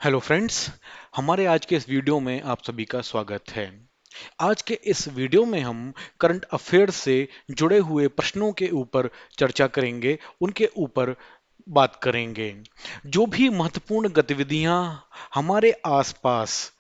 Hello friends. हमारे आज के इस वीडियो में आप सभी का स्वागत है। आज के इस वीडियो में हम करंट अफेयर्स से जुड़े हुए प्रश्नों के ऊपर चर्चा करेंगे, उनके ऊपर बात करेंगे। जो भी महत्वपूर्ण गतिविधियां हमारे आसपास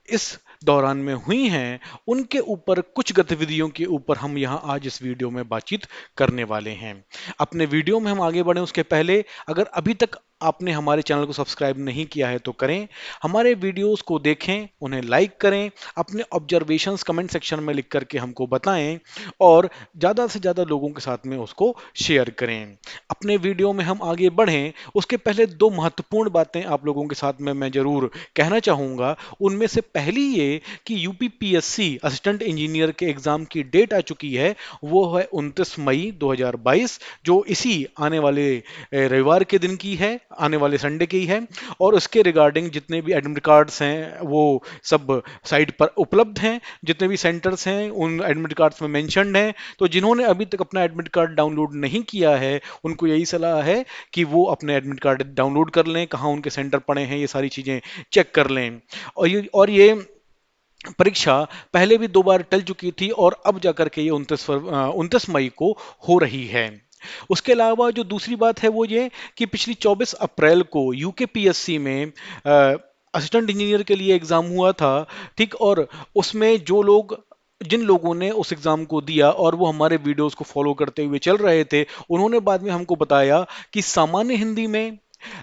इस दौरान में हुई हैं, उनके ऊपर कुछ गतिविधियों के ऊपर हम यहाँ आज इस वीडियो में बातचीत करने वाले हैं। अपने वीडियो में हम आगे बढ़ें उसके पहले अगर अभी तक आपने हमारे चैनल को सब्सक्राइब नहीं किया है तो करें, हमारे वीडियोस को देखें, उन्हें लाइक करें, अपने ऑब्जर्वेशंस कमेंट सेक्शन में लिख करके हमको बताएं और ज़्यादा से ज़्यादा लोगों के साथ में उसको शेयर करें। अपने वीडियो में हम आगे बढ़ें उसके पहले दो महत्वपूर्ण बातें आप लोगों के साथ में मैं ज़रूर कहना चाहूँगा। उनमें से पहली ये कि यूपीपीएससी असिस्टेंट इंजीनियर के एग्ज़ाम की डेट आ चुकी है, वो है 29 मई 2022, जो इसी आने वाले रविवार के दिन की है, आने वाले संडे की है। और उसके रिगार्डिंग जितने भी एडमिट कार्ड्स हैं वो सब साइट पर उपलब्ध हैं, जितने भी सेंटर्स हैं उन एडमिट कार्ड्स में मेंशन्ड हैं। तो जिन्होंने अभी तक अपना एडमिट कार्ड डाउनलोड नहीं किया है उनको यही सलाह है कि वो अपने एडमिट कार्ड डाउनलोड कर लें, कहाँ उनके सेंटर पड़े हैं ये सारी चीज़ें चेक कर लें। और ये परीक्षा पहले भी 2 बार टल चुकी थी और अब जाकर के ये 29 मई को हो रही है। उसके अलावा जो दूसरी बात है वो ये कि पिछली 24 अप्रैल को यूकेपीएससी में असिस्टेंट इंजीनियर के लिए एग्जाम हुआ था, ठीक। और उसमें जिन लोगों ने उस एग्जाम को दिया और वो हमारे वीडियोस को फॉलो करते हुए चल रहे थे, उन्होंने बाद में हमको बताया कि सामान्य हिंदी में,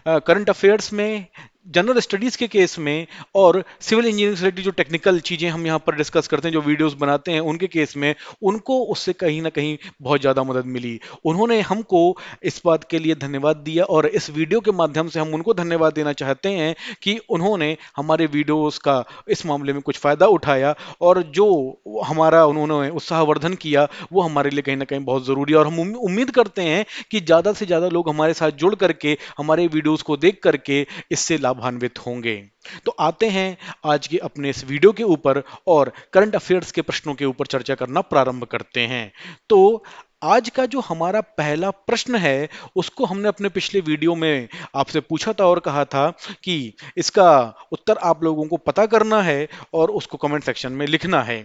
करंट अफेयर्स में, जनरल स्टडीज के केस में और सिविल इंजीनियरिंग से रिलेटेड जो टेक्निकल चीजें हम यहाँ पर डिस्कस करते हैं, जो वीडियोस बनाते हैं, उनके केस में उनको उससे कहीं ना कहीं बहुत ज्यादा मदद मिली। उन्होंने हमको इस बात के लिए धन्यवाद दिया और इस वीडियो के माध्यम से हम उनको धन्यवाद देना चाहते हैं कि उन्होंने हमारे वीडियोस का इस मामले में कुछ फायदा उठाया और जो हमारा उन्होंने उत्साहवर्धन किया वो हमारे लिए कहीं ना कहीं बहुत जरूरी है। और हम उम्मीद करते हैं कि ज्यादा से ज्यादा लोग हमारे साथ जुड़ करके हमारे वीडियोस को देख करके इससे लाभान्वित होंगे। तो आते हैं आज के अपने इस वीडियो के ऊपर और करंट अफेयर्स के प्रश्नों के ऊपर चर्चा करना प्रारंभ करते हैं। तो आज का जो हमारा पहला प्रश्न है उसको हमने अपने पिछले वीडियो में आपसे पूछा था और कहा था कि इसका उत्तर आप लोगों को पता करना है और उसको कमेंट सेक्शन में लिखना है।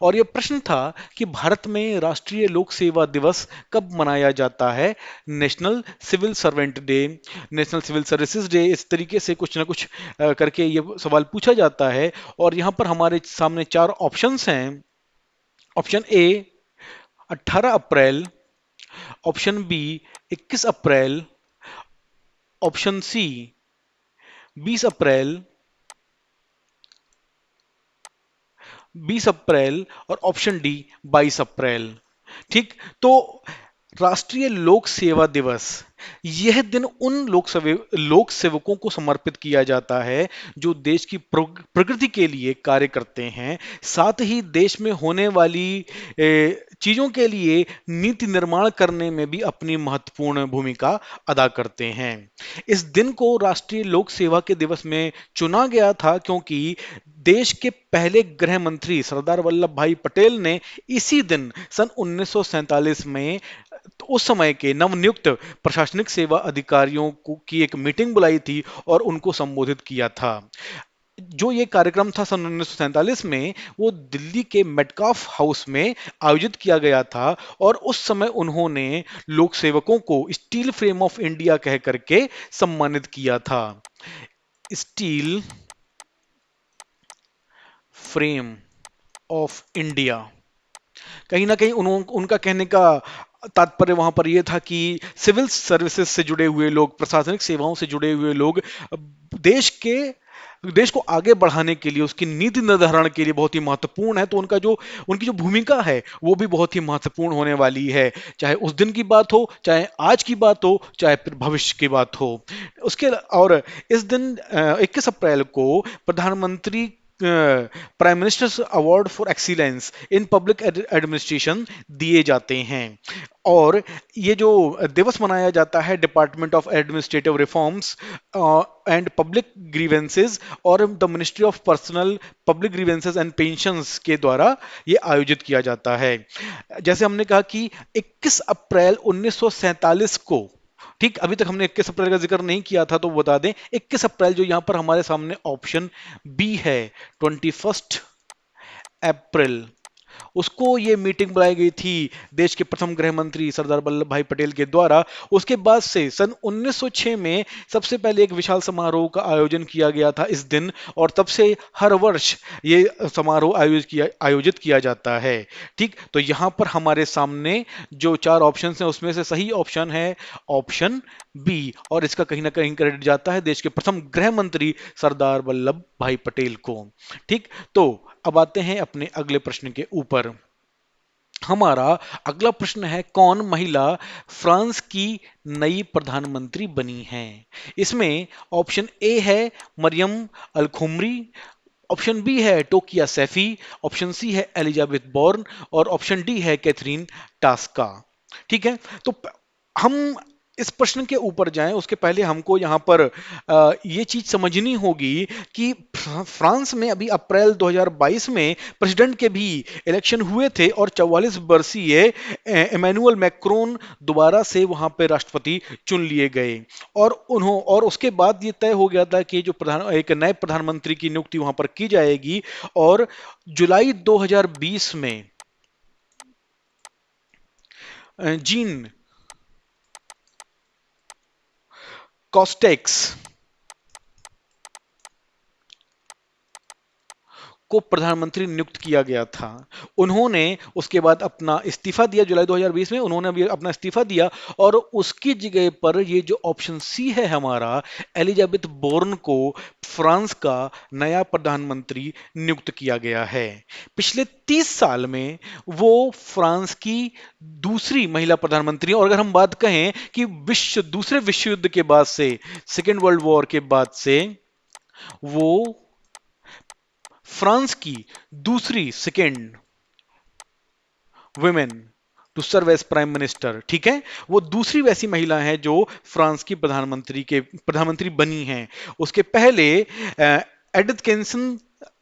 और ये प्रश्न था कि भारत में राष्ट्रीय लोक सेवा दिवस कब मनाया जाता है। National civil servant day, national civil services day, इस तरीके से कुछ ना कुछ करके ये सवाल पूछा जाता है। और यहाँ पर हमारे सामने 4 ऑप्शंस हैं। Option A 18 April, option B 21 April, option C 20 April, 20 April और ऑप्शन डी 22 अप्रैल। ठीक। तो राष्ट्रीय लोक सेवा दिवस, यह दिन उन लोक सेवकों को समर्पित किया जाता है जो देश की प्रगति के लिए कार्य करते हैं, साथ ही देश में होने वाली चीजों के लिए नीति निर्माण करने में भी अपनी महत्वपूर्ण भूमिका अदा करते हैं। इस दिन को राष्ट्रीय लोक सेवा के दिवस में चुना गया था क्योंकि देश के पहले गृह मंत्री सरदार वल्लभ भाई पटेल ने इसी दिन सन 1947 में तो उस समय के नवनियुक्त प्रशासनिक सेवा अधिकारियों की एक मीटिंग बुलाई थी और उनको संबोधित किया था। जो ये कार्यक्रम था सन 1947 में, वो दिल्ली के मेटकाफ हाउस में आयोजित किया गया था और उस समय उन्होंने लोक सेवकों को स्टील फ्रेम ऑफ इंडिया कह करके सम्मानित किया था। स्टील फ्रेम ऑफ इंडिया, कहीं ना कहीं उनका कहने का तात्पर्य वहां पर यह था कि सिविल सर्विसेज से जुड़े हुए लोग, प्रशासनिक सेवाओं से जुड़े हुए लोग देश के देश को आगे बढ़ाने के लिए, उसकी नीति निर्धारण के लिए बहुत ही महत्वपूर्ण है। तो उनकी जो भूमिका है वो भी बहुत ही महत्वपूर्ण होने वाली है, चाहे उस दिन की बात हो, चाहे आज की बात हो, चाहे फिर भविष्य की बात हो। उसके और इस दिन 21 अप्रैल को प्रधानमंत्री prime ministers award for excellence in public administration दिए जाते हैं। और ये जो दिवस मनाया जाता है Department of Administrative Reforms and Public Grievances और the Ministry of Personnel Public Grievances and Pensions के द्वारा ये आयोजित किया जाता है। जैसे हमने कहा कि 21 अप्रैल 1947 को ठीक, अभी तक हमने 21 अप्रैल का जिक्र नहीं किया था, तो बता दें 21 अप्रैल जो यहां पर हमारे सामने ऑप्शन बी है, 21 अप्रैल, उसको ये मीटिंग बुलाई गई थी देश के प्रथम गृह मंत्री सरदार वल्लभ भाई पटेल के द्वारा। उसके बाद से सन 1906 में सबसे पहले एक विशाल समारोह का आयोजन किया गया था इस दिन, और तब से हर वर्ष ये समारोह आयोजित किया जाता है। ठीक, तो यहां पर हमारे सामने जो चार ऑप्शन हैं उसमें से सही ऑप्शन है ऑप्शन बी, और इसका कहीं ना कहीं क्रेडिट जाता है देश के प्रथम गृह मंत्री सरदार वल्लभ भाई पटेल को। ठीक, तो अब आते हैं अपने अगले प्रश्न के ऊपर। हमारा अगला प्रश्न है, कौन महिला फ्रांस की नई प्रधानमंत्री बनी है? इसमें ऑप्शन ए है मरियम अल खुमरी, ऑप्शन बी है टोकिया सैफी, ऑप्शन सी है एलिजाबेथ बॉर्न, और ऑप्शन डी है कैथरीन टास्का। ठीक है, तो हम इस प्रश्न के ऊपर जाएं उसके पहले हमको यहाँ पर ये चीज समझनी होगी कि फ्रांस में अभी अप्रैल 2022 में प्रेसिडेंट के भी इलेक्शन हुए थे, और 44 वर्षीय इमैनुअल मैक्रोन दोबारा से वहां पे राष्ट्रपति चुन लिए गए, और उसके बाद ये तय हो गया था कि जो एक नए प्रधानमंत्री की नियुक्ति वहां पर की जाएगी, और जुलाई 2020 में जीन कॉस्टेक्स को प्रधानमंत्री नियुक्त किया गया था। उन्होंने उसके बाद अपना इस्तीफा दिया, जुलाई 2020 में उन्होंने अभी अपना इस्तीफा दिया, और उसकी जगह पर ये जो ऑप्शन सी है हमारा, एलिजाबेथ बोर्न को फ्रांस का नया प्रधानमंत्री नियुक्त किया गया है। पिछले 30 साल में वो फ्रांस की दूसरी महिला प्रधानमंत्री, और अगर हम बात कहें कि दूसरे विश्व युद्ध के बाद से, सेकेंड वर्ल्ड वॉर के बाद से, वो फ्रांस की दूसरी second women to serve as prime minister. ठीक है, वो दूसरी वैसी महिला है जो फ्रांस की प्रधानमंत्री बनी हैं। उसके पहले एडिथ केंसन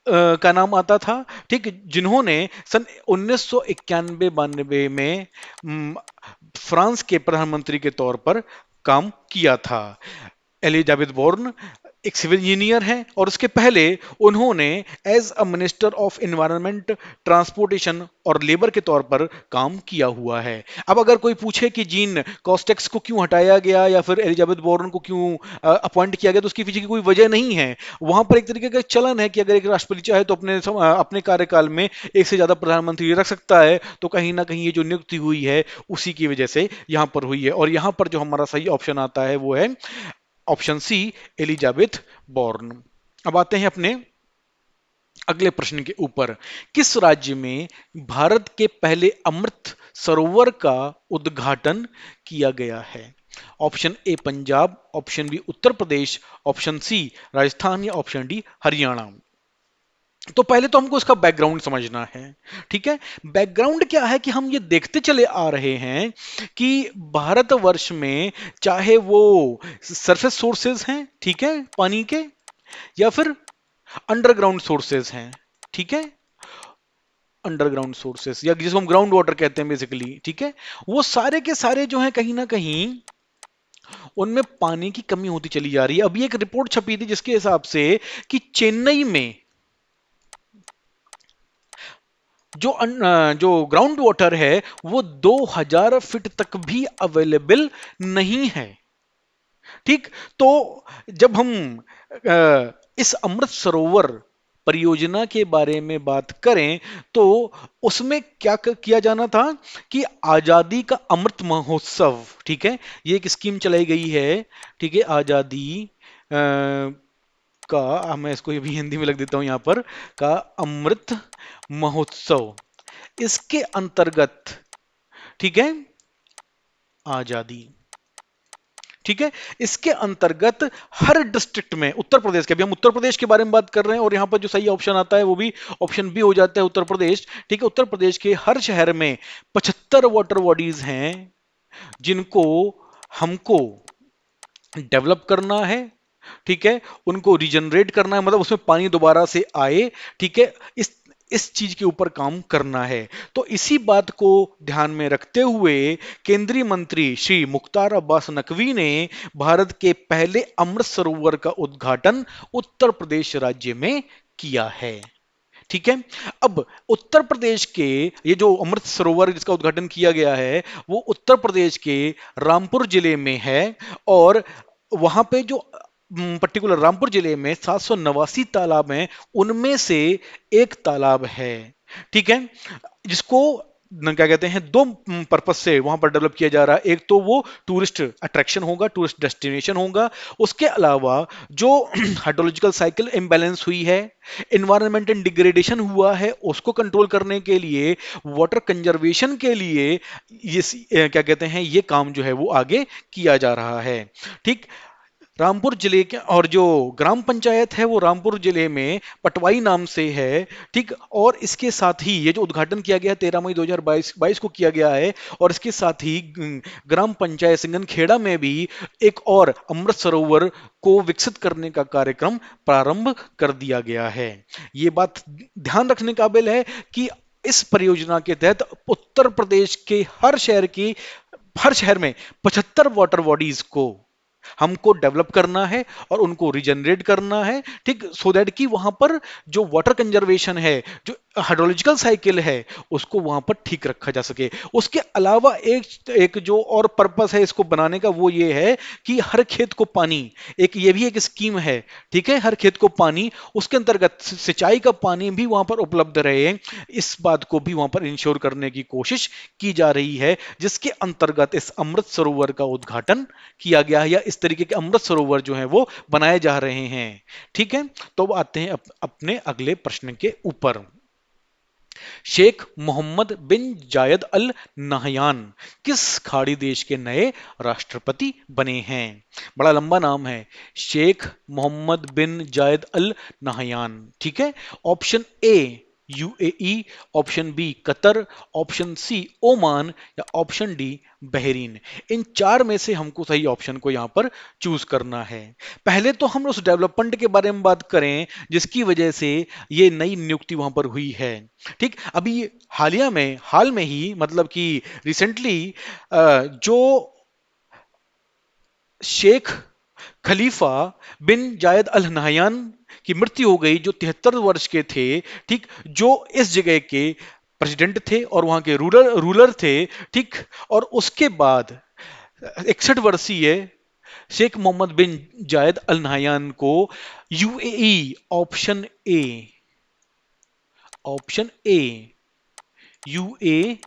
का नाम आता था, ठीक, जिन्होंने सन 1991-92 में फ्रांस के प्रधानमंत्री के तौर पर काम किया था। एलिजाबेथ बोर्न एक सिविल इंजीनियर हैं, और उसके पहले उन्होंने as a minister of environment, transportation और लेबर के तौर पर काम किया हुआ है। अब अगर कोई पूछे कि जीन कॉस्टेक्स को क्यों हटाया गया या फिर एलिजाबेथ बोर्न को क्यों अपॉइंट किया गया, तो उसके पीछे की कोई वजह नहीं है। वहां पर एक तरीके का चलन है कि अगर एक राष्ट्रपति चाहे तो अपने कार्यकाल में एक से ज्यादा प्रधानमंत्री रख सकता है, तो कहीं ना कहीं ये जो नियुक्ति हुई है उसी की वजह से यहां पर हुई है। और यहां पर जो हमारा सही ऑप्शन आता है वो है ऑप्शन सी, एलिजाबेथ बॉर्न। अब आते हैं अपने अगले प्रश्न के ऊपर। किस राज्य में भारत के पहले अमृत सरोवर का उद्घाटन किया गया है? Option A Punjab, option B Uttar Pradesh, option C Rajasthan, या ऑप्शन डी हरियाणा। तो पहले तो हमको इसका बैकग्राउंड समझना है। ठीक है, बैकग्राउंड क्या है कि हम ये देखते चले आ रहे हैं कि भारतवर्ष में चाहे वो सरफेस सोर्सेज हैं, ठीक है, पानी के, या फिर अंडरग्राउंड सोर्सेज हैं, ठीक है, अंडरग्राउंड सोर्सेज या जिसको हम ग्राउंड वाटर कहते हैं बेसिकली, ठीक है, वो सारे के सारे जो हैं कहीं ना कहीं उनमें पानी की कमी होती चली जा रही है। अभी एक रिपोर्ट छपी थी जिसके हिसाब से कि चेन्नई में जो ग्राउंड वाटर है वो 2000 फीट तक भी अवेलेबल नहीं है। ठीक, तो जब हम इस अमृत सरोवर परियोजना के बारे में बात करें तो उसमें क्या किया जाना था कि आजादी का अमृत महोत्सव, ठीक है, ये एक स्कीम चलाई गई है, ठीक है, आजादी का, मैं इसको भी हिंदी में लिख देता हूं यहां पर, का अमृत महोत्सव, इसके अंतर्गत, ठीक है, आजादी, ठीक है, इसके अंतर्गत हर डिस्ट्रिक्ट में, उत्तर प्रदेश के, अभी हम उत्तर प्रदेश के बारे में बात कर रहे हैं और यहां पर जो सही ऑप्शन आता है वो भी ऑप्शन बी हो जाता है, उत्तर प्रदेश। ठीक है, उत्तर प्रदेश के हर शहर में 75 वाटर बॉडीज हैं जिनको हमको डेवलप करना है, ठीक है, उनको रिजनरेट करना है, मतलब उसमें पानी दोबारा से आए, ठीक है, इस इस चीज के ऊपर काम करना है। तो इसी बात को ध्यान में रखते हुए केंद्रीय मंत्री श्री मुख्तार अब्बास नकवी ने भारत के पहले अमृत सरोवर का उद्घाटन उत्तर प्रदेश राज्य में किया है। ठीक है। अब उत्तर प्रदेश के ये जो अमृत सरोवर जिसका उद्घाटन किया गया है वो उत्तर प्रदेश के रामपुर जिले में है। और वहां पे जो पर्टिकुलर रामपुर जिले में 789 तालाब हैं, उनमें से एक तालाब है। ठीक है। जिसको क्या कहते हैं, दो पर्पस से वहां पर डेवलप किया जा रहा है। एक तो वो टूरिस्ट अट्रैक्शन होगा, टूरिस्ट डेस्टिनेशन होगा। उसके अलावा जो हाइड्रोलॉजिकल साइकिल इम्बैलेंस हुई है, इन्वायरमेंटल डिग्रेडेशन हुआ है, उसको कंट्रोल करने के लिए, वाटर कंजर्वेशन के लिए ये क्या कहते हैं, ये काम जो है वो आगे किया जा रहा है। ठीक। रामपुर जिले के और जो ग्राम पंचायत है वो रामपुर जिले में पटवाई नाम से है। ठीक। और इसके साथ ही ये जो उद्घाटन किया गया है 13 मई 2022 को किया गया है। और इसके साथ ही ग्राम पंचायत सिंगनखेड़ा में भी एक और अमृत सरोवर को विकसित करने का कार्यक्रम प्रारंभ कर दिया गया है। ये बात ध्यान रखने काबिल है कि इस परियोजना के तहत उत्तर प्रदेश के हर शहर में 75 वाटर बॉडीज को हमको डेवलप करना है और उनको रिजनरेट करना है। ठीक। सो दैट कि वहां पर जो वाटर कंजर्वेशन है, जो हाइड्रोलॉजिकल साइकिल है, उसको वहां पर ठीक रखा जा सके। उसके अलावा एक एक जो और पर्पस है इसको बनाने का वो ये है कि हर खेत को पानी, एक ये भी एक स्कीम है। ठीक है। हर खेत को पानी, उसके अंतर्गत सिंचाई का पानी भी वहां पर उपलब्ध रहे, इस बात को भी वहां पर इंश्योर करने की कोशिश की जा रही है, जिसके अंतर्गत इस अमृत सरोवर का उद्घाटन किया गया है, या इस तरीके के अमृत सरोवर जो है वो बनाए जा रहे हैं। ठीक है। तो अब आते हैं अपने अगले प्रश्न के ऊपर। शेख मोहम्मद बिन जायद अल नहयान किस खाड़ी देश के नए राष्ट्रपति बने हैं? बड़ा लंबा नाम है, शेख मोहम्मद बिन जायद अल नहयान। ठीक है। Option A UAE, option B Qatar, option C Oman, या ऑप्शन डी बहरीन। इन चार में से हमको सही ऑप्शन को यहां पर चूज करना है। पहले तो हम उस डेवलपमेंट के बारे में बात करें जिसकी वजह से ये नई नियुक्ति वहां पर हुई है। ठीक। अभी हाल में ही मतलब कि रिसेंटली जो शेख खलीफा बिन जायद अल नहयान की मृत्यु हो गई, जो 73 वर्ष के थे। ठीक। जो इस जगह के प्रेसिडेंट थे और वहां के रूलर थे। ठीक। और उसके बाद 61 वर्षीय शेख मोहम्मद बिन जायद अल नहयान को यूएई, ऑप्शन ए यूएई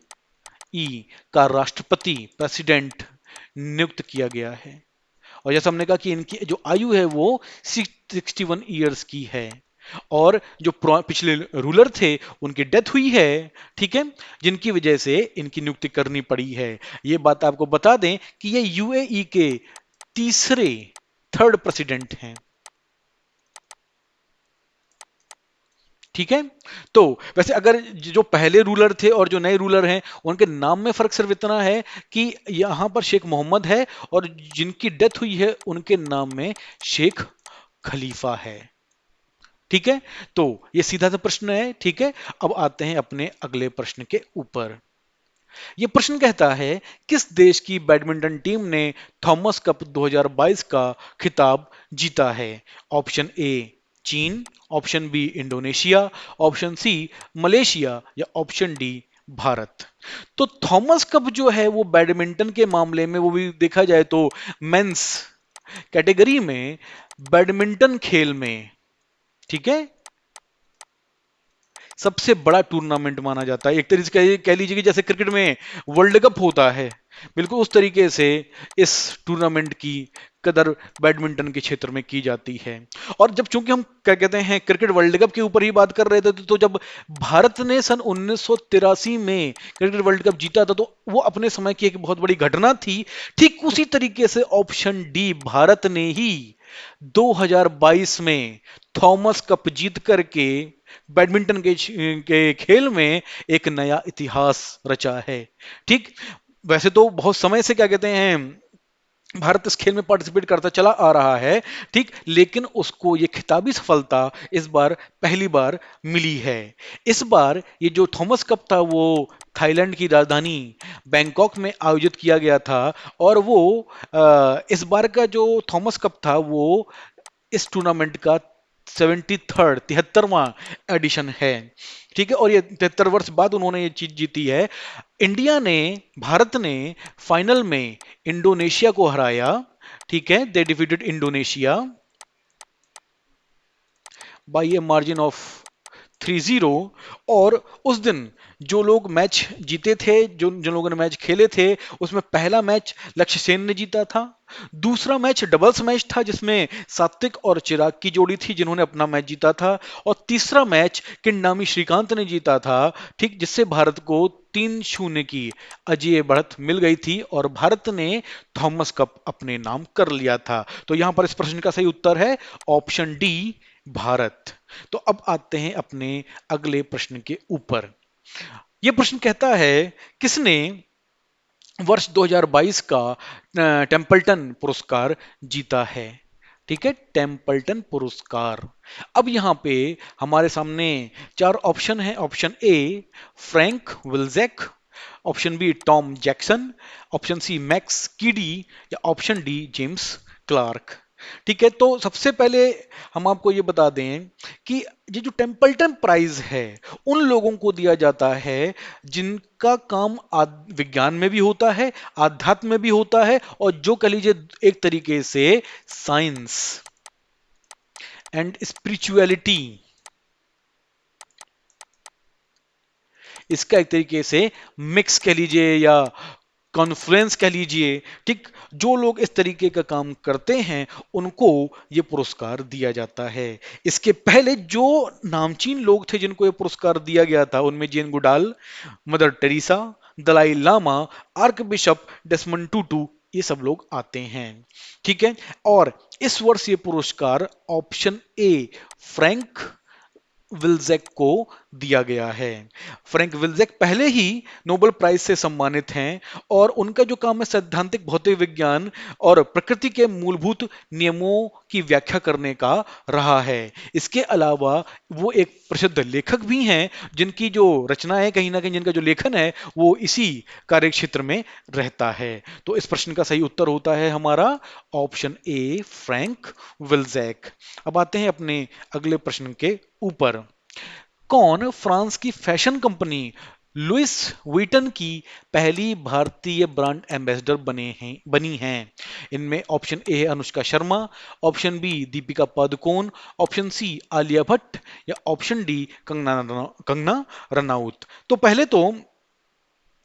का राष्ट्रपति प्रेसिडेंट नियुक्त किया गया है। और जैसा हमने कहा कि इनकी जो आयु है वो 61 ईयर्स की है। और जो पिछले रूलर थे उनकी डेथ हुई है। ठीक है। जिनकी वजह से इनकी नियुक्ति करनी पड़ी है। ये बात आपको बता दें कि ये यूएई के तीसरे थर्ड प्रेसिडेंट हैं। ठीक है। तो वैसे अगर जो पहले रूलर थे और जो नए रूलर हैं उनके नाम में फर्क सिर्फ इतना है कि यहां पर शेख मोहम्मद है और जिनकी डेथ हुई है उनके नाम में शेख खलीफा है। ठीक है। तो ये सीधा सा प्रश्न है। ठीक है। अब आते हैं अपने अगले प्रश्न के ऊपर। यह प्रश्न कहता है किस देश की बैडमिंटन टीम ने थॉमस कप 2022 का खिताब जीता है? ऑप्शन ए चीन, option B Indonesia, option C Malaysia, या ऑप्शन डी भारत। तो थॉमस कप जो है वो बैडमिंटन के मामले में, वो भी देखा जाए तो मेंस कैटेगरी में, बैडमिंटन खेल में, ठीक है, सबसे बड़ा टूर्नामेंट माना जाता है। एक तरीके से कह लीजिए कि जैसे क्रिकेट में वर्ल्ड कप होता है, बिल्कुल उस तरीके से इस टूर्नामेंट की कदर बैडमिंटन के क्षेत्र में की जाती है। और जब चूंकि हम क्या कहते हैं क्रिकेट वर्ल्ड कप के ऊपर ही बात कर रहे थे, तो जब भारत ने सन 1983 में क्रिकेट वर्ल्ड कप जीता था तो वो अपने समय की एक बहुत बड़ी घटना थी। ठीक उसी तरीके से ऑप्शन डी, भारत ने ही 2022 में थॉमस कप जीत करके बैडमिंटन के खेल में एक नया इतिहास रचा है। ठीक। वैसे तो बहुत समय से क्या कहते हैं भारत इस खेल में पार्टिसिपेट करता चला आ रहा है, ठीक, लेकिन उसको ये खिताबी सफलता इस बार पहली बार मिली है। इस बार ये जो थॉमस कप था वो थाईलैंड की राजधानी बैंकॉक में आयोजित किया गया था। और वो इस बार का जो थॉमस कप था वो इस टूर्नामेंट का 73rd 73वां एडिशन है। ठीक है, और ये 73 वर्ष बाद उन्होंने ये चीज जीती है। इंडिया ने, भारत ने फाइनल में इंडोनेशिया को हराया। ठीक है, they defeated Indonesia by a margin of 3-0। और उस दिन जो लोग मैच जीते थे, जो जिन लोगों ने मैच खेले थे, उसमें पहला मैच लक्ष्य सेन ने जीता था। दूसरा मैच डबल्स मैच था जिसमें सात्विक और चिराग की जोड़ी थी जिन्होंने अपना मैच जीता था। और तीसरा मैच किंडामी श्रीकांत ने जीता था, ठीक, जिससे भारत को 3-0 की अजेय बढ़त मिल गई थी और भारत ने थॉमस कप अपने नाम कर लिया था। तो यहां पर इस प्रश्न का सही उत्तर है ऑप्शन डी, भारत। तो अब आते हैं अपने अगले प्रश्न के ऊपर। यह प्रश्न कहता है, किसने वर्ष 2022 का टेम्पल्टन पुरस्कार जीता है? ठीक है, टेम्पल्टन पुरस्कार। अब यहां पे हमारे सामने चार ऑप्शन है। Option A Frank Wilczek, option B Tom Jackson, option C Max Keedy, या ऑप्शन डी जेम्स क्लार्क। ठीक है, तो सबसे पहले हम आपको ये बता दें कि ये जो टेम्पल्टन प्राइज है उन लोगों को दिया जाता है जिनका काम विज्ञान में भी होता है, आध्यात्म में भी होता है, और जो कह लीजिए एक तरीके से साइंस एंड स्पिरिचुअलिटी, इसका एक तरीके से मिक्स कह लीजिए या कॉन्फ्लुएंस कह लीजिए। ठीक, जो लोग इस तरीके का काम करते हैं उनको ये पुरस्कार दिया जाता है। इसके पहले जो नामचीन लोग थे जिनको ये पुरस्कार दिया गया था उनमें Jane Goodall, Mother Teresa, Dalai Lama, archbishop Desmond Tutu, ये सब लोग आते हैं। ठीक है, और इस वर्ष ये पुरस्कार ऑप्शन ए फ्रैंक विल्जेक को दिया गया है। फ्रैंक विल्जेक पहले ही नोबेल प्राइज से सम्मानित हैं और उनका जो काम है सैद्धांतिक भौतिक विज्ञान और प्रकृति के मूलभूत नियमों की व्याख्या करने का रहा है। इसके अलावा वो एक प्रसिद्ध लेखक भी हैं जिनकी जो रचना है कहीं ना कहीं जिनका जो लेखन है वो इसी कार्य क्षेत्र में रहता है। तो इस प्रश्न का सही उत्तर होता है हमारा ऑप्शन ए फ्रैंक विल्जेक। अब आते हैं अपने अगले प्रश्न के ऊपर। कौन फ्रांस की फैशन कंपनी लुइस वीटन की पहली भारतीय ब्रांड एम्बेसडर बनी हैं? इनमें ऑप्शन ए है Anushka Sharma, option B Deepika Padukone, option C Alia Bhatt, या ऑप्शन डी कंगना रनाउत। तो पहले तो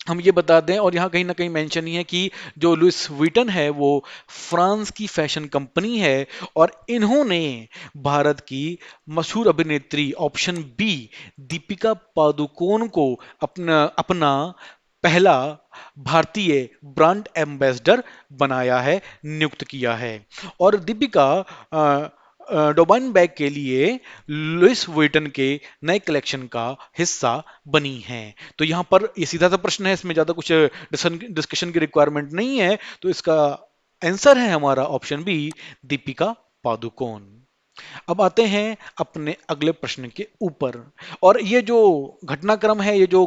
हम ये बता दें, और यहाँ कहीं ना कहीं मेंशन ही है कि जो लुइस वीटन है वो फ्रांस की फैशन कंपनी है और इन्होंने भारत की मशहूर अभिनेत्री ऑप्शन बी दीपिका पादुकोण को अपना अपना पहला भारतीय ब्रांड एम्बेसडर बनाया है, नियुक्त किया है। और दीपिका डोबाइन बैग के लिए लुइस वुइटन के नए कलेक्शन का हिस्सा बनी हैं। तो यहाँ पर ये सीधा सा प्रश्न है, इसमें ज्यादा कुछ डिस्कशन की रिक्वायरमेंट नहीं है। तो इसका आंसर है हमारा ऑप्शन बी दीपिका पादुकोण। अब आते हैं अपने अगले प्रश्न के ऊपर। और ये जो घटनाक्रम है, ये जो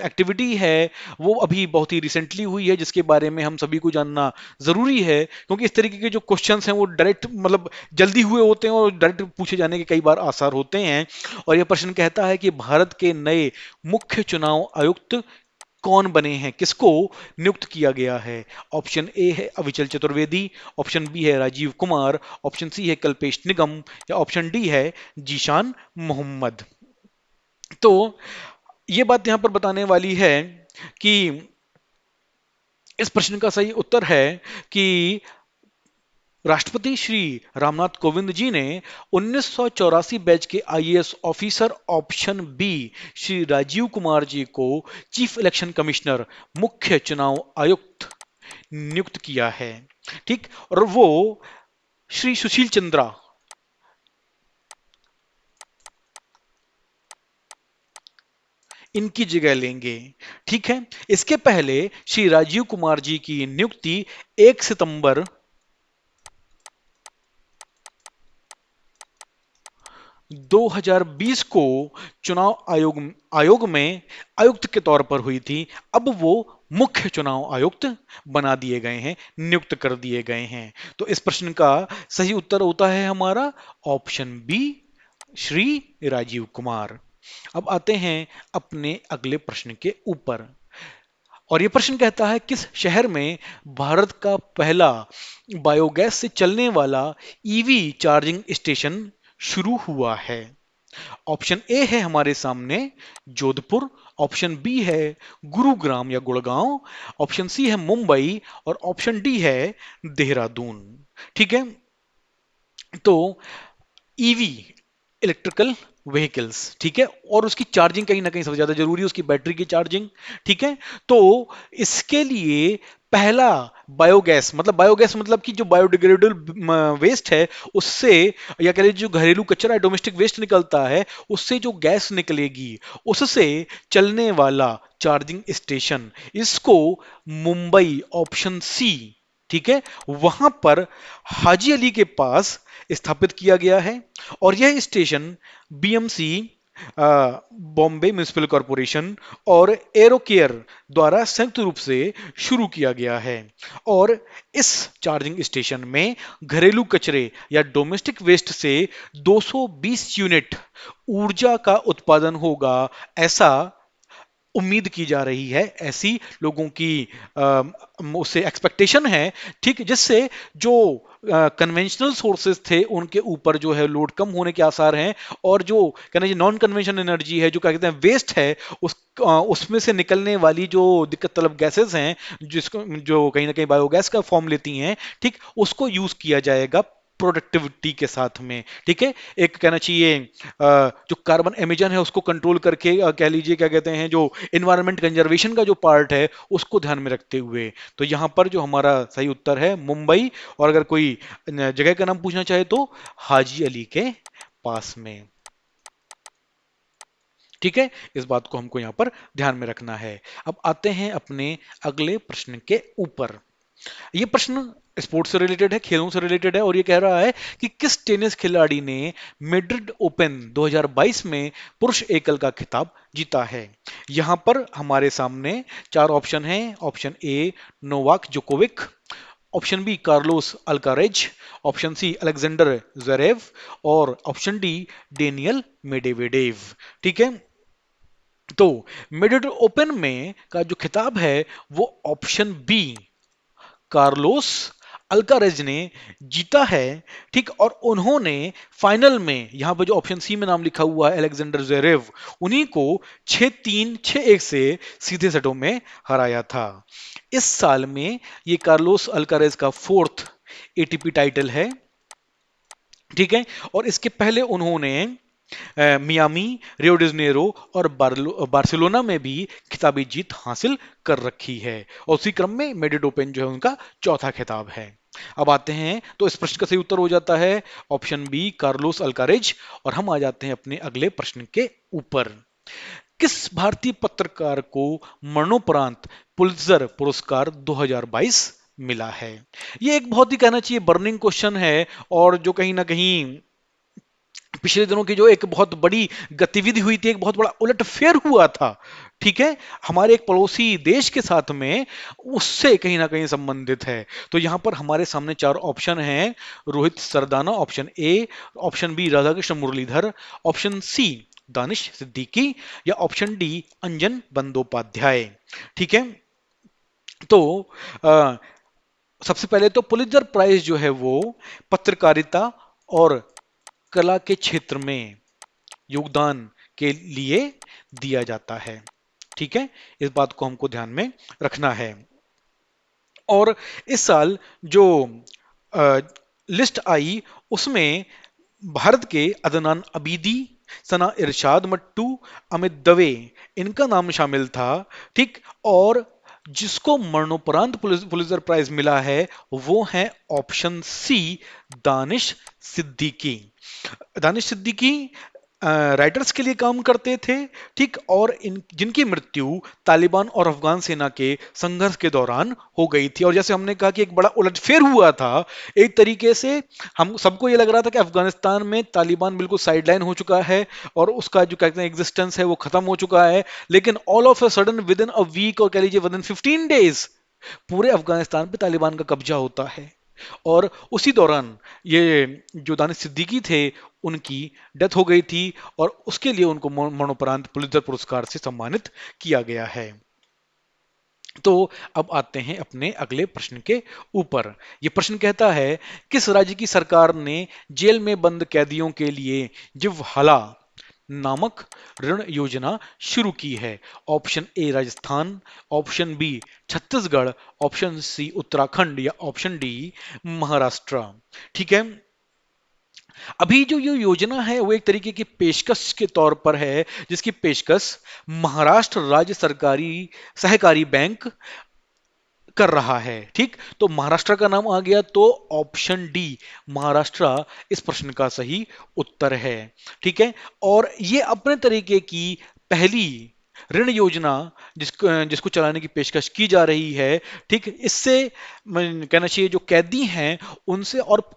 एक्टिविटी है वो अभी बहुत ही रिसेंटली हुई है जिसके बारे में हम सभी को जानना जरूरी है, क्योंकि इस तरीके के जो क्वेश्चंस हैं वो डायरेक्ट मतलब जल्दी हुए होते हैं और डायरेक्ट पूछे जाने के कई बार आसार होते हैं। और यह प्रश्न कहता है कि भारत के नए मुख्य चुनाव आयुक्त कौन बने हैं, किसको नियुक्त किया गया है? ऑप्शन ए है अविचल चतुर्वेदी, ऑप्शन बी है राजीव कुमार, ऑप्शन सी है कल्पेश निगम, या ऑप्शन डी है जीशान मोहम्मद। तो ये बात यहां पर बताने वाली है कि इस प्रश्न का सही उत्तर है कि राष्ट्रपति श्री रामनाथ कोविंद जी ने 1984 बैच के IAS officer option B Shri Rajiv Kumar ji को चीफ इलेक्शन कमिश्नर, मुख्य चुनाव आयुक्त नियुक्त किया है। ठीक, और वो श्री सुशील चंद्रा इनकी जगह लेंगे। ठीक है। इसके पहले श्री राजीव कुमार जी की नियुक्ति 1 सितंबर 2020 को चुनाव आयोग में आयुक्त के तौर पर हुई थी। अब वो मुख्य चुनाव आयुक्त बना दिए गए हैं, नियुक्त कर दिए गए हैं। तो इस प्रश्न का सही उत्तर होता है हमारा ऑप्शन बी, श्री राजीव कुमार। अब आते हैं अपने अगले प्रश्न के ऊपर। और यह प्रश्न कहता है किस शहर में भारत का पहला बायोगैस से चलने वाला ईवी चार्जिंग स्टेशन शुरू हुआ है। ऑप्शन ए है हमारे सामने जोधपुर, ऑप्शन बी है गुरुग्राम या गुड़गांव, ऑप्शन सी है मुंबई और ऑप्शन डी है देहरादून। ठीक है। तो ईवी, इलेक्ट्रिकल व्हीकल्स, ठीक है, और उसकी चार्जिंग कहीं ना कहीं सबसे ज्यादा जरूरी है, उसकी बैटरी की चार्जिंग। ठीक है। तो इसके लिए पहला बायोगैस मतलब कि जो बायोडिग्रेडेबल वेस्ट है उससे, या कह लीजिए जो घरेलू कचरा है, डोमेस्टिक वेस्ट निकलता है, उससे जो गैस निकलेगी उससे चलने वाला चार्जिंग स्टेशन, इसको मुंबई, ऑप्शन सी, ठीक है, वहां पर हाजी अली के पास स्थापित किया गया है। और यह station BMC, Bombay municipal corporation और एरोकेयर द्वारा संयुक्त रूप से शुरू किया गया है। और इस चार्जिंग स्टेशन में घरेलू कचरे या डोमेस्टिक वेस्ट से 220 यूनिट ऊर्जा का उत्पादन होगा, ऐसा उम्मीद की जा रही है, ऐसी लोगों की उससे एक्सपेक्टेशन है। ठीक, जिससे जो कन्वेंशनल सोर्सेज थे उनके ऊपर जो है लोड कम होने के आसार हैं, और जो कहना चाहिए नॉन कन्वेंशनल एनर्जी है, जो क्या कहते हैं वेस्ट है, उसमें से निकलने वाली जो दिक्कत तलब गैसेस हैं, जिसको जो कहीं ना कहीं बायोगैस का फॉर्म लेती हैं, ठीक, उसको यूज किया जाएगा प्रोडक्टिविटी के साथ में। ठीक है। एक कहना चाहिए जो कार्बन एमिजन है उसको कंट्रोल करके, कह लीजिए क्या कहते हैं, जो इन्वायरमेंट कंजर्वेशन का जो पार्ट है उसको ध्यान में रखते हुए। तो यहां पर जो हमारा सही उत्तर है मुंबई, और अगर कोई जगह का नाम पूछना चाहे तो हाजी अली के पास में। ठीक है। इस बात को हमको यहां पर ध्यान में रखना है। अब आते हैं अपने अगले प्रश्न के ऊपर। ये प्रश्न स्पोर्ट्स से रिलेटेड है, खेलों से रिलेटेड है, और ये कह रहा है कि किस टेनिस खिलाड़ी ने मैड्रिड ओपन 2022 में पुरुष एकल का खिताब जीता है। यहां पर हमारे सामने चार ऑप्शन हैं। Option A Novak Djokovic, option B Carlos Alcaraz, option C Alexander Zverev और ऑप्शन डी डेनियल मेडवेडेव। ठीक है। तो मैड्रिड ओपन में का जो खिताब है वो ऑप्शन बी कार्लोस अल्कारेज ने जीता है। ठीक, और उन्होंने फाइनल में, यहां पर जो ऑप्शन सी में नाम लिखा हुआ है अलेक्जेंडर ज़वेरेव, उन्हीं को 6-3, 6-1 से सीधे सेटों में हराया था। इस साल में ये कार्लोस अल्कारेज का फोर्थ एटीपी टाइटल है। ठीक है। और इसके पहले उन्होंने मियामी, रियो डी जेनेरो और बार्सिलोना में भी खिताबी जीत हासिल कर रखी है, और उसी क्रम में मैड्रिड ओपन जो है उनका चौथा खिताब है। अब आते हैं, तो इस प्रश्न का सही उत्तर हो जाता है ऑप्शन बी कार्लोस अल्कारेज। और हम आ जाते हैं अपने अगले प्रश्न के ऊपर। किस भारतीय पत्रकार को मरणोपरांत पुलित्जर पुरस्कार 2022 मिला है। ये एक बहुत ही कहना चाहिए बर्निंग क्वेश्चन है, और जो कहीं ना कहीं पिछले दिनों की जो एक बहुत बड़ी गतिविधि हुई थी, एक बहुत बड़ा उलटफेर हुआ था, ठीक है, हमारे एक पड़ोसी देश के साथ में, उससे कहीं ना कहीं संबंधित है। तो यहां पर हमारे सामने चार ऑप्शन हैं। Rohit Sardana option A, option B Radhakrishna Muralidhar, option C Danish Siddiqui या ऑप्शन डी अंजन बंदोपाध्याय। ठीक है। तो अ, सबसे पहले तो पुलित्जर प्राइज जो है वो पत्रकारिता और कला के क्षेत्र में योगदान के लिए दिया जाता है। ठीक है। इस बात को हमको ध्यान में रखना है। और इस साल जो लिस्ट आई उसमें भारत के अदनान अबीदी, सना इरशाद मट्टू, अमित दवे, इनका नाम शामिल था। ठीक। और जिसको मरणोपरांत पुलित्जर प्राइज मिला है वो है option C Danish Siddiqui. Danish Siddiqui Reuters के लिए काम करते थे, ठीक, और इन जिनकी मृत्यु तालिबान और अफगान सेना के संघर्ष के दौरान हो गई थी। और जैसे हमने कहा कि एक बड़ा उलटफेर हुआ था एक तरीके से, हम सबको ये लग रहा था कि अफगानिस्तान में तालिबान बिल्कुल साइडलाइन हो चुका है और उसका जो कहते हैं एग्जिस्टेंस है वो खत्म हो चुका है, लेकिन all of a sudden within a week, और कह लीजिए विद इन 15 डेज, पूरे अफगानिस्तान पे तालिबान का कब्जा होता है। और उसी दौरान ये जो दानिश सिद्दीकी थे उनकी डेथ हो गई थी, और उसके लिए उनको मरणोपरांत पुलित्जर पुरस्कार से सम्मानित किया गया है। तो अब आते हैं अपने अगले प्रश्न के ऊपर। ये प्रश्न कहता है, किस राज्य की सरकार ने जेल में बंद कैदियों के लिए जिव्हाला नामक ऋण योजना शुरू की है? Option A Rajasthan, option B Chhattisgarh, option C Uttarakhand, या ऑप्शन डी महाराष्ट्र। ठीक है, अभी जो ये योजना है वो एक तरीके की पेशकश के तौर पर है, जिसकी पेशकश महाराष्ट्र राज्य सरकारी सहकारी बैंक कर रहा है। ठीक, तो महाराष्ट्र का नाम आ गया, तो ऑप्शन डी महाराष्ट्र इस प्रश्न का सही उत्तर है। ठीक है, और ये अपने तरीके की पहली ऋण योजना जिसको जिसको चलाने की पेशकश की जा रही है। ठीक, इससे कहना चाहिए जो कैदी हैं उनसे और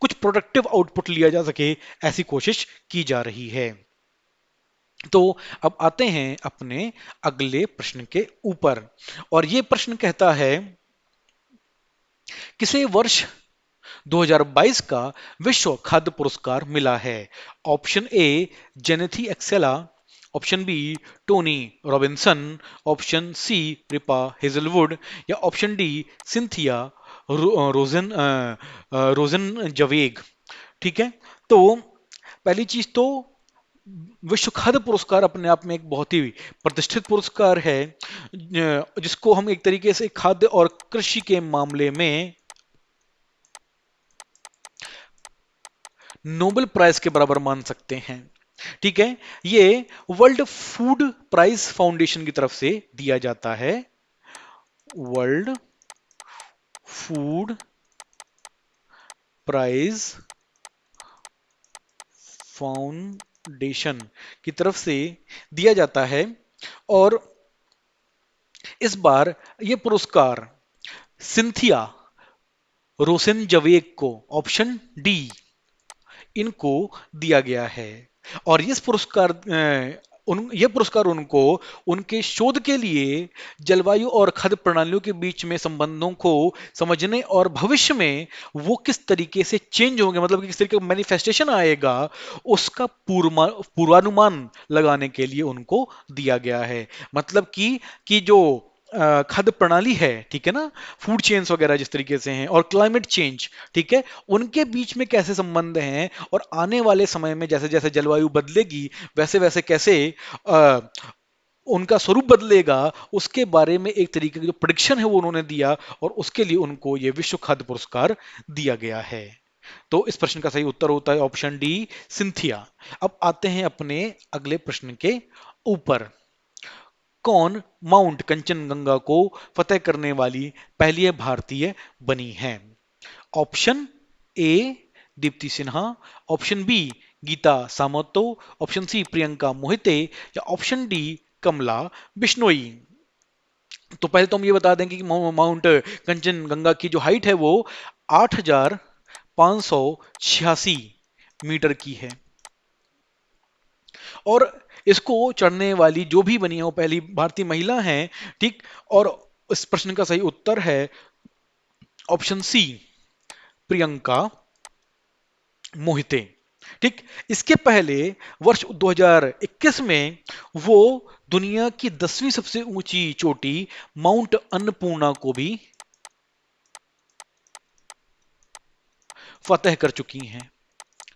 कुछ प्रोडक्टिव आउटपुट लिया जा सके, ऐसी कोशिश की जा रही है। तो अब आते हैं अपने अगले प्रश्न के ऊपर, और ये प्रश्न कहता है, किसे वर्ष 2022 का विश्व खाद्य पुरस्कार मिला है? ऑप्शन ए जेनेथी एक्सेला, option B Tony Robinson, option C रिपा हेजलवुड, या option D Cynthia Rosenzweig. ठीक है, तो पहली चीज तो विश्व खाद्य पुरस्कार अपने आप में एक बहुत ही प्रतिष्ठित पुरस्कार है, जिसको हम एक तरीके से खाद्य और कृषि के मामले में नोबेल प्राइज के बराबर मान सकते हैं। ठीक है, ये वर्ल्ड फूड प्राइज फाउंडेशन की तरफ से दिया जाता है, वर्ल्ड फूड प्राइज फाउंडेशन की तरफ से दिया जाता है। और इस बार ये पुरस्कार सिंथिया रोसेनजवेग को, ऑप्शन डी, इनको दिया गया है। और ये पुरस्कार उनको उनके शोध के लिए जलवायु और खाद्य प्रणालियों के बीच में संबंधों को समझने और भविष्य में वो किस तरीके से चेंज होंगे, मतलब कि किस तरीके का मैनिफेस्टेशन आएगा, उसका पूर्वानुमान लगाने के लिए उनको दिया गया है। मतलब कि जो खाद्य प्रणाली है, ठीक है ना, फूड चेन्स वगैरह जिस तरीके से हैं, और क्लाइमेट चेंज, ठीक है, उनके बीच में कैसे संबंध हैं, और आने वाले समय में जैसे जैसे जलवायु बदलेगी वैसे वैसे कैसे अ, उनका स्वरूप बदलेगा, उसके बारे में एक तरीके का जो प्रेडिक्शन है वो उन्होंने दिया, और उसके लिए उनको ये विश्व खाद्य पुरस्कार दिया गया है। तो इस प्रश्न का सही उत्तर होता है ऑप्शन डी सिंथिया। अब आते हैं अपने अगले प्रश्न के ऊपर। कौन माउंट कंचनजंगा को फतेह करने वाली पहली भारतीय बनी है? Option A Deepti Sinha, option B Geeta Samanta, option C Priyanka Mohite, या ऑप्शन डी कमला बिश्नोई। तो पहले तो हम ये बता देंगे कि माउंट कंचनजंगा की जो हाइट है वो 8,586 मीटर की है, और इसको चढ़ने वाली जो भी बनी है वो पहली भारतीय महिला हैं। ठीक, और इस प्रश्न का सही उत्तर है ऑप्शन सी प्रियंका मोहिते। ठीक, इसके पहले वर्ष 2021 में वो दुनिया की 10वीं सबसे ऊंची चोटी माउंट अन्नपूर्णा को भी फतेह कर चुकी हैं।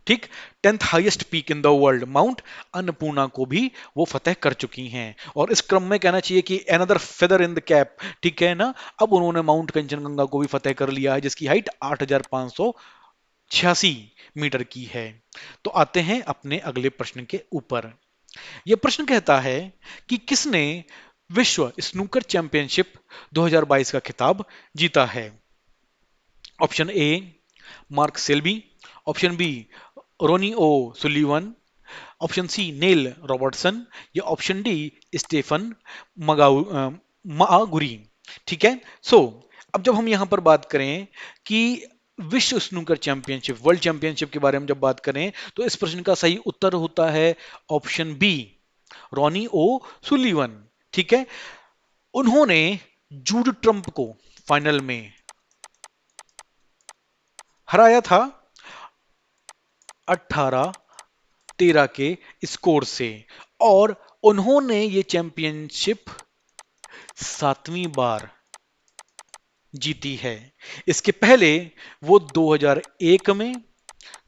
ठीक, 10th highest peak in the world mount Annapurna को भी वो फतेह कर चुकी हैं। और इस क्रम में कहना चाहिए कि another feather in the cap, ठीक है ना, अब उन्होंने माउंट कंचनजंगा को भी फतेह कर लिया है, जिसकी हाइट 8,586 मीटर की है। तो आते हैं अपने अगले प्रश्न के ऊपर। यह प्रश्न कहता है कि किसने विश्व स्नूकर चैंपियनशिप 2022 का खिताब जीता है? Option A Mark Selby, option B Ronnie O'Sullivan, option C Neil Robertson, या ऑप्शन डी स्टेफन मागुरी। ठीक है। अब जब हम यहां पर बात करें कि विश्व स्नूकर चैंपियनशिप, वर्ल्ड चैंपियनशिप के बारे में जब बात करें, तो इस प्रश्न का सही उत्तर होता है ऑप्शन बी, रॉनी ओ सुलीवन। ठीक है। उन्होंने जूड ट्रंप को फाइनल में हराया था 18-13 के स्कोर से, और उन्होंने ये चैंपियनशिप 7वीं बार जीती है। इसके पहले वो 2001 में,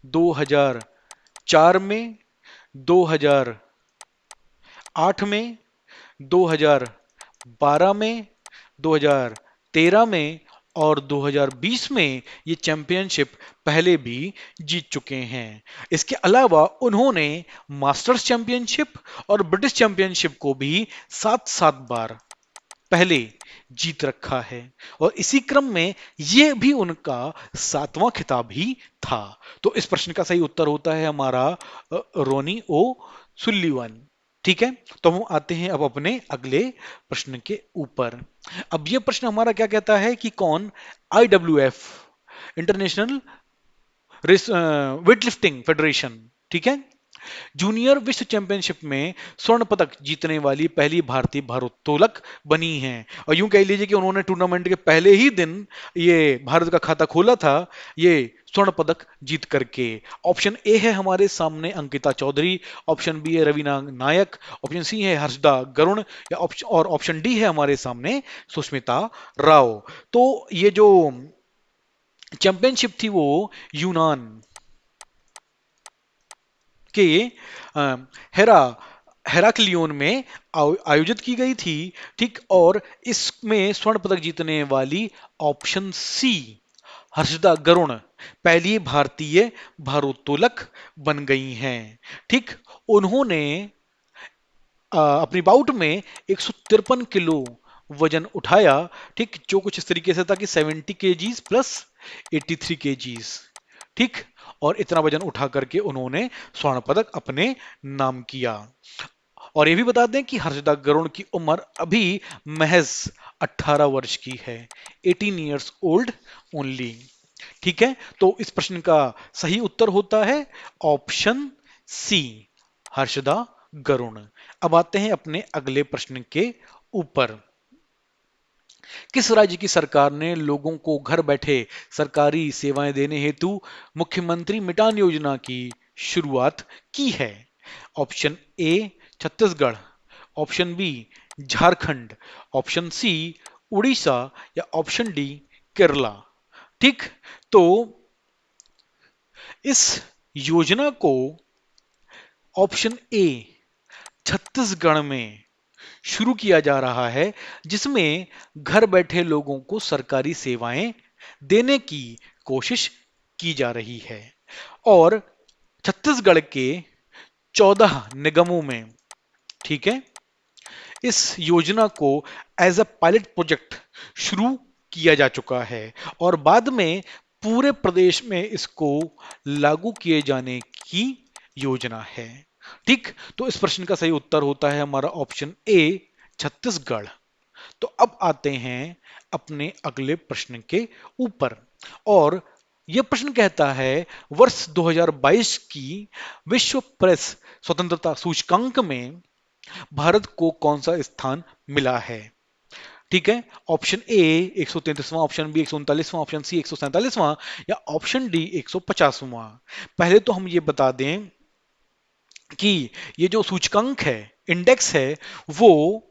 2004 में, 2008 में, 2012 में, 2013 में और 2020 में ये चैंपियनशिप पहले भी जीत चुके हैं। इसके अलावा उन्होंने मास्टर्स चैंपियनशिप और ब्रिटिश चैंपियनशिप को भी 7-7 बार पहले जीत रखा है, और इसी क्रम में यह भी उनका 7वां खिताब ही था। तो इस प्रश्न का सही उत्तर होता है हमारा रोनी ओ सुल्लीवन। ठीक है। तो हम आते हैं अब अपने अगले प्रश्न के ऊपर। अब यह प्रश्न हमारा क्या कहता है कि कौन IWF, इंटरनेशनल वेटलिफ्टिंग फेडरेशन, ठीक है, जूनियर विश्व चैंपियनशिप में स्वर्ण पदक जीतने वाली पहली भारतीय भारोत्तोलक बनी हैं। और यूं कह लीजिए कि उन्होंने टूर्नामेंट के पहले ही दिन ये भारत का खाता खोला था, ये स्वर्ण पदक जीत करके। ऑप्शन ए है हमारे सामने अंकिता चौधरी, ऑप्शन बी है रवीना नायक, ऑप्शन सी है हर्षदा गरुण, या ऑप्शन डी है हमारे सामने सुष्मिता राव। तो ये जो चैंपियनशिप थी वो यूनान के अ, हेरा हेराक्लियोन में आयोजित की गई थी। ठीक। और इसमें स्वर्ण पदक जीतने वाली ऑप्शन सी हर्षदा गरुण पहली भारतीय भारोत्तोलक बन गई हैं। ठीक। उन्होंने अपनी बाउट में 153 किलो वजन उठाया। ठीक। जो कुछ इस तरीके से था कि 70 केजीज प्लस 83 केजीज। ठीक। और इतना वजन उठा करके उन्होंने स्वर्ण पदक अपने नाम किया। और ये भी बता दें कि हर्षदा गरुड़ की उम्र अभी महज 18 वर्ष की है, 18 ईयर्स ओल्ड ओनली। ठीक है। तो इस प्रश्न का सही उत्तर होता है ऑप्शन सी, हर्षदा गरुण। अब आते हैं अपने अगले प्रश्न के ऊपर। किस राज्य की सरकार ने लोगों को घर बैठे सरकारी सेवाएं देने हेतु मुख्यमंत्री मिटान योजना की शुरुआत की है? Option A Chhattisgarh, option B Jharkhand, option C Orissa, या ऑप्शन डी केरला। ठीक। तो इस योजना को ऑप्शन ए छत्तीसगढ़ में शुरू किया जा रहा है, जिसमें घर बैठे लोगों को सरकारी सेवाएं देने की कोशिश की जा रही है। और छत्तीसगढ़ के 14 निगमों में, ठीक है, इस योजना को एज अ पायलट प्रोजेक्ट शुरू किया जा चुका है, और बाद में पूरे प्रदेश में इसको लागू किए जाने की योजना है। ठीक। तो इस प्रश्न का सही उत्तर होता है हमारा ऑप्शन ए छत्तीसगढ़। तो अब आते हैं अपने अगले प्रश्न के ऊपर। और यह प्रश्न कहता है वर्ष 2022 की विश्व प्रेस स्वतंत्रता सूचकांक में भारत को कौन सा स्थान मिला है? ठीक है। ऑप्शन ए 133वां, ऑप्शन बी 139वां, ऑप्शन सी 147वां, या ऑप्शन डी 150वां। पहले तो हम ये बता दें कि ये जो सूचकांक है, इंडेक्स है, वो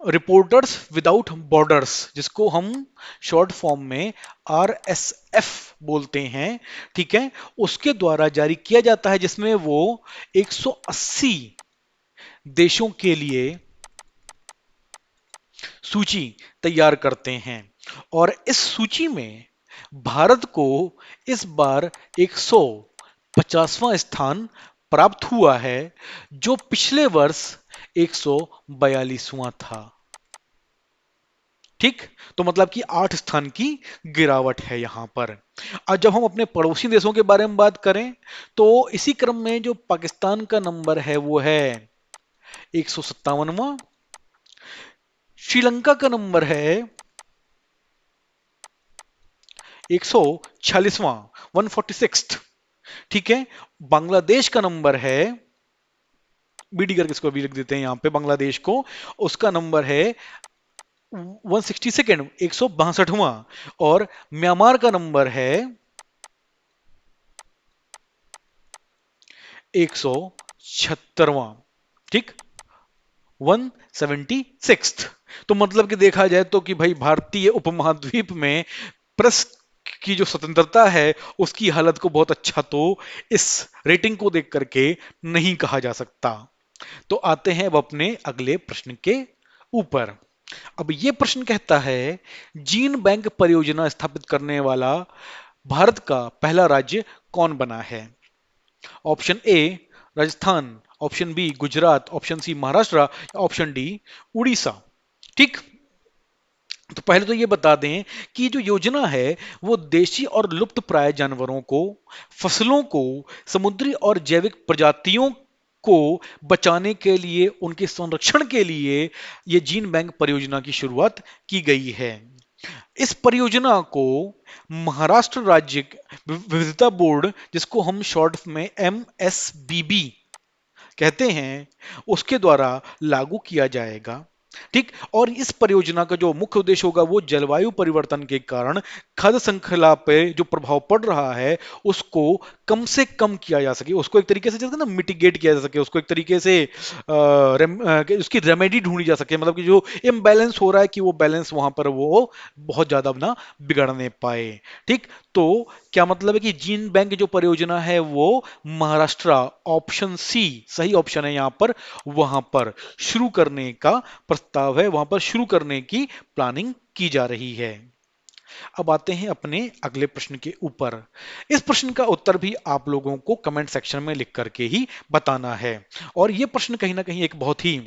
रिपोर्टर्स विदाउट बॉर्डर्स, जिसको हम शॉर्ट फॉर्म में RSF बोलते हैं, ठीक है, उसके द्वारा जारी किया जाता है, जिसमें वो 180 देशों के लिए सूची तैयार करते हैं। और इस सूची में भारत को इस बार 150वां स्थान प्राप्त हुआ है, जो पिछले वर्ष 142वां था। ठीक, तो मतलब कि 8 स्थान की गिरावट है यहां पर। और जब हम अपने पड़ोसी देशों के बारे में बात करें तो इसी क्रम में जो पाकिस्तान का नंबर है वो है 157वां। श्रीलंका का नंबर है 146वां, 146। ठीक है, बांग्लादेश का नंबर है, बीडी करके इसको भी लिख देते हैं यहां पे बांग्लादेश को, उसका नंबर है 162nd, 162वां। और म्यांमार का नंबर है 176वां। ठीक, 176। तो मतलब कि देखा जाए तो कि भाई भारतीय उपमहाद्वीप में प्रेस की जो स्वतंत्रता है उसकी हालत को बहुत अच्छा तो इस रेटिंग को देख करके नहीं कहा जा सकता। तो आते हैं अब अपने अगले प्रश्न के ऊपर। अब यह प्रश्न कहता है, जीन बैंक परियोजना स्थापित करने वाला भारत का पहला राज्य कौन बना है? Option A Rajasthan, option B Gujarat, option C Maharashtra, option D Orissa. ठीक, तो पहले तो ये बता दें कि जो योजना है वो देशी और लुप्त प्राय जानवरों को, फसलों को, समुद्री और जैविक प्रजातियों को बचाने के लिए, उनके संरक्षण के लिए ये जीन बैंक परियोजना की शुरुआत की गई है। इस परियोजना को महाराष्ट्र राज्य विविधता बोर्ड, जिसको हम शॉर्ट में MSBB कहते हैं, उसके द्वारा लागू किया जाएगा। ठीक, और इस परियोजना का जो मुख्य उद्देश्य होगा वो जलवायु परिवर्तन के कारण खाद्य श्रृंखला पे जो प्रभाव पड़ रहा है उसको कम से कम किया जा सके, उसको एक तरीके से जैसे ना मिटिगेट किया जा सके, उसको एक तरीके से उसकी रेमेडी ढूंढी जा सके, मतलब कि जो इम्बैलेंस हो रहा है कि वो बैलेंस वहां पर वो बहुत ज्यादा ना बिगड़ने पाए। ठीक, तो क्या मतलब है कि जीन बैंक जो परियोजना है वो महाराष्ट्र, ऑप्शन सी सही ऑप्शन है यहां पर, वहां पर शुरू करने का प्रस्ताव है, वहां पर शुरू करने की प्लानिंग की जा रही है। अब आते हैं अपने अगले प्रश्न के ऊपर। इस प्रश्न का उत्तर भी आप लोगों को कमेंट सेक्शन में लिख करके ही बताना है। और यह प्रश्न कहीं ना कहीं एक बहुत ही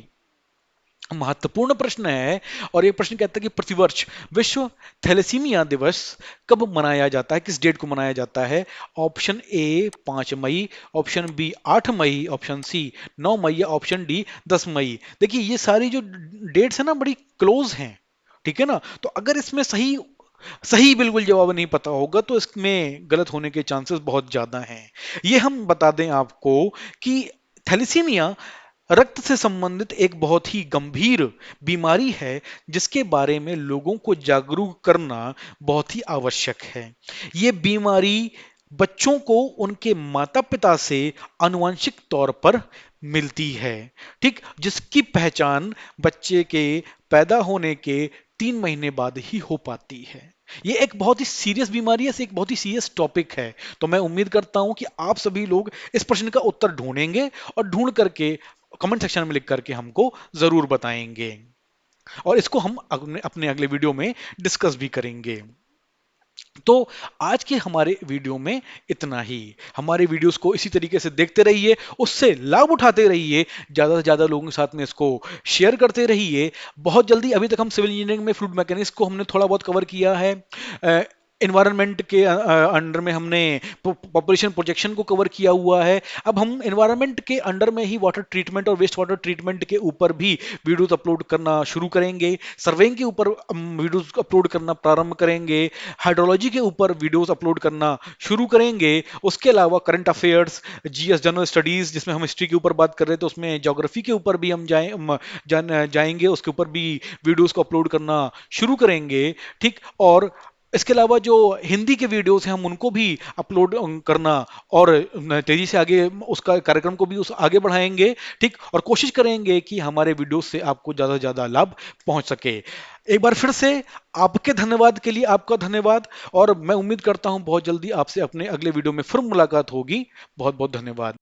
महत्वपूर्ण प्रश्न है। और ये प्रश्न कहता है कि प्रतिवर्ष विश्व थैलेसीमिया दिवस कब मनाया जाता है, किस डेट को मनाया जाता है? ऑप्शन ए 5 मई, ऑप्शन बी 8 मई, ऑप्शन सी 9 मई, या ऑप्शन डी 10 मई। देखिए ये सारी जो डेट्स है ना बड़ी क्लोज हैं। ठीक है ना, तो अगर इसमें सही सही बिल्कुल जवाब नहीं पता होगा तो इसमें गलत होने के चांसेस बहुत ज्यादा हैं। ये हम बता दें आपको कि थैलेसीमिया रक्त से संबंधित एक बहुत ही गंभीर बीमारी है जिसके बारे में लोगों को जागरूक करना बहुत ही आवश्यक है। ये बीमारी बच्चों को उनके माता पिता से आनुवंशिक तौर पर मिलती है। ठीक, जिसकी पहचान बच्चे के पैदा होने के 3 महीने बाद ही हो पाती है। ये एक बहुत ही सीरियस बीमारी है, एक बहुत ही सीरियस टॉपिक है। तो मैं उम्मीद करता हूं कि आप सभी लोग इस प्रश्न का उत्तर ढूंढेंगे और ढूंढ करके कमेंट सेक्शन में लिख करके हमको जरूर बताएंगे, और इसको हम अपने अगले वीडियो में डिस्कस भी करेंगे। तो आज के हमारे वीडियो में इतना ही। हमारे वीडियोस को इसी तरीके से देखते रहिए, उससे लाभ उठाते रहिए, ज्यादा से ज्यादा लोगों के साथ में इसको शेयर करते रहिए। बहुत जल्दी, अभी तक हम सिविल इंजीनियरिंग में फ्लूइड मैकेनिक्स को हमने थोड़ा बहुत कवर किया है, एनवायरनमेंट के अंडर में हमने पॉपुलेशन प्रोजेक्शन को कवर किया हुआ है। अब हम एनवायरनमेंट के अंडर में ही वाटर ट्रीटमेंट और वेस्ट वाटर ट्रीटमेंट के ऊपर भी वीडियोस अपलोड करना शुरू करेंगे। सर्वेइंग के ऊपर वीडियोस अपलोड करना प्रारंभ करेंगे। हाइड्रोलॉजी के ऊपर वीडियोस अपलोड करना शुरू करेंगे। उसके अलावा current affairs, GS general studies जिसमें हम हिस्ट्री के ऊपर बात कर रहे थे, उसमें ज्योग्राफी के ऊपर भी हम जाएंगे, उसके ऊपर भी वीडियोस को अपलोड करना शुरू करेंगे। ठीक, और इसके अलावा जो हिंदी के वीडियोस हैं हम उनको भी अपलोड करना और तेजी से आगे उसका कार्यक्रम को भी उस आगे बढ़ाएंगे। ठीक, और कोशिश करेंगे कि हमारे वीडियोस से आपको ज्यादा से ज्यादा लाभ पहुंच सके। एक बार फिर से आपके धन्यवाद के लिए आपका धन्यवाद, और मैं उम्मीद करता हूं बहुत जल्दी आपसे अपने अगले वीडियो में फिर मुलाकात होगी। बहुत बहुत धन्यवाद।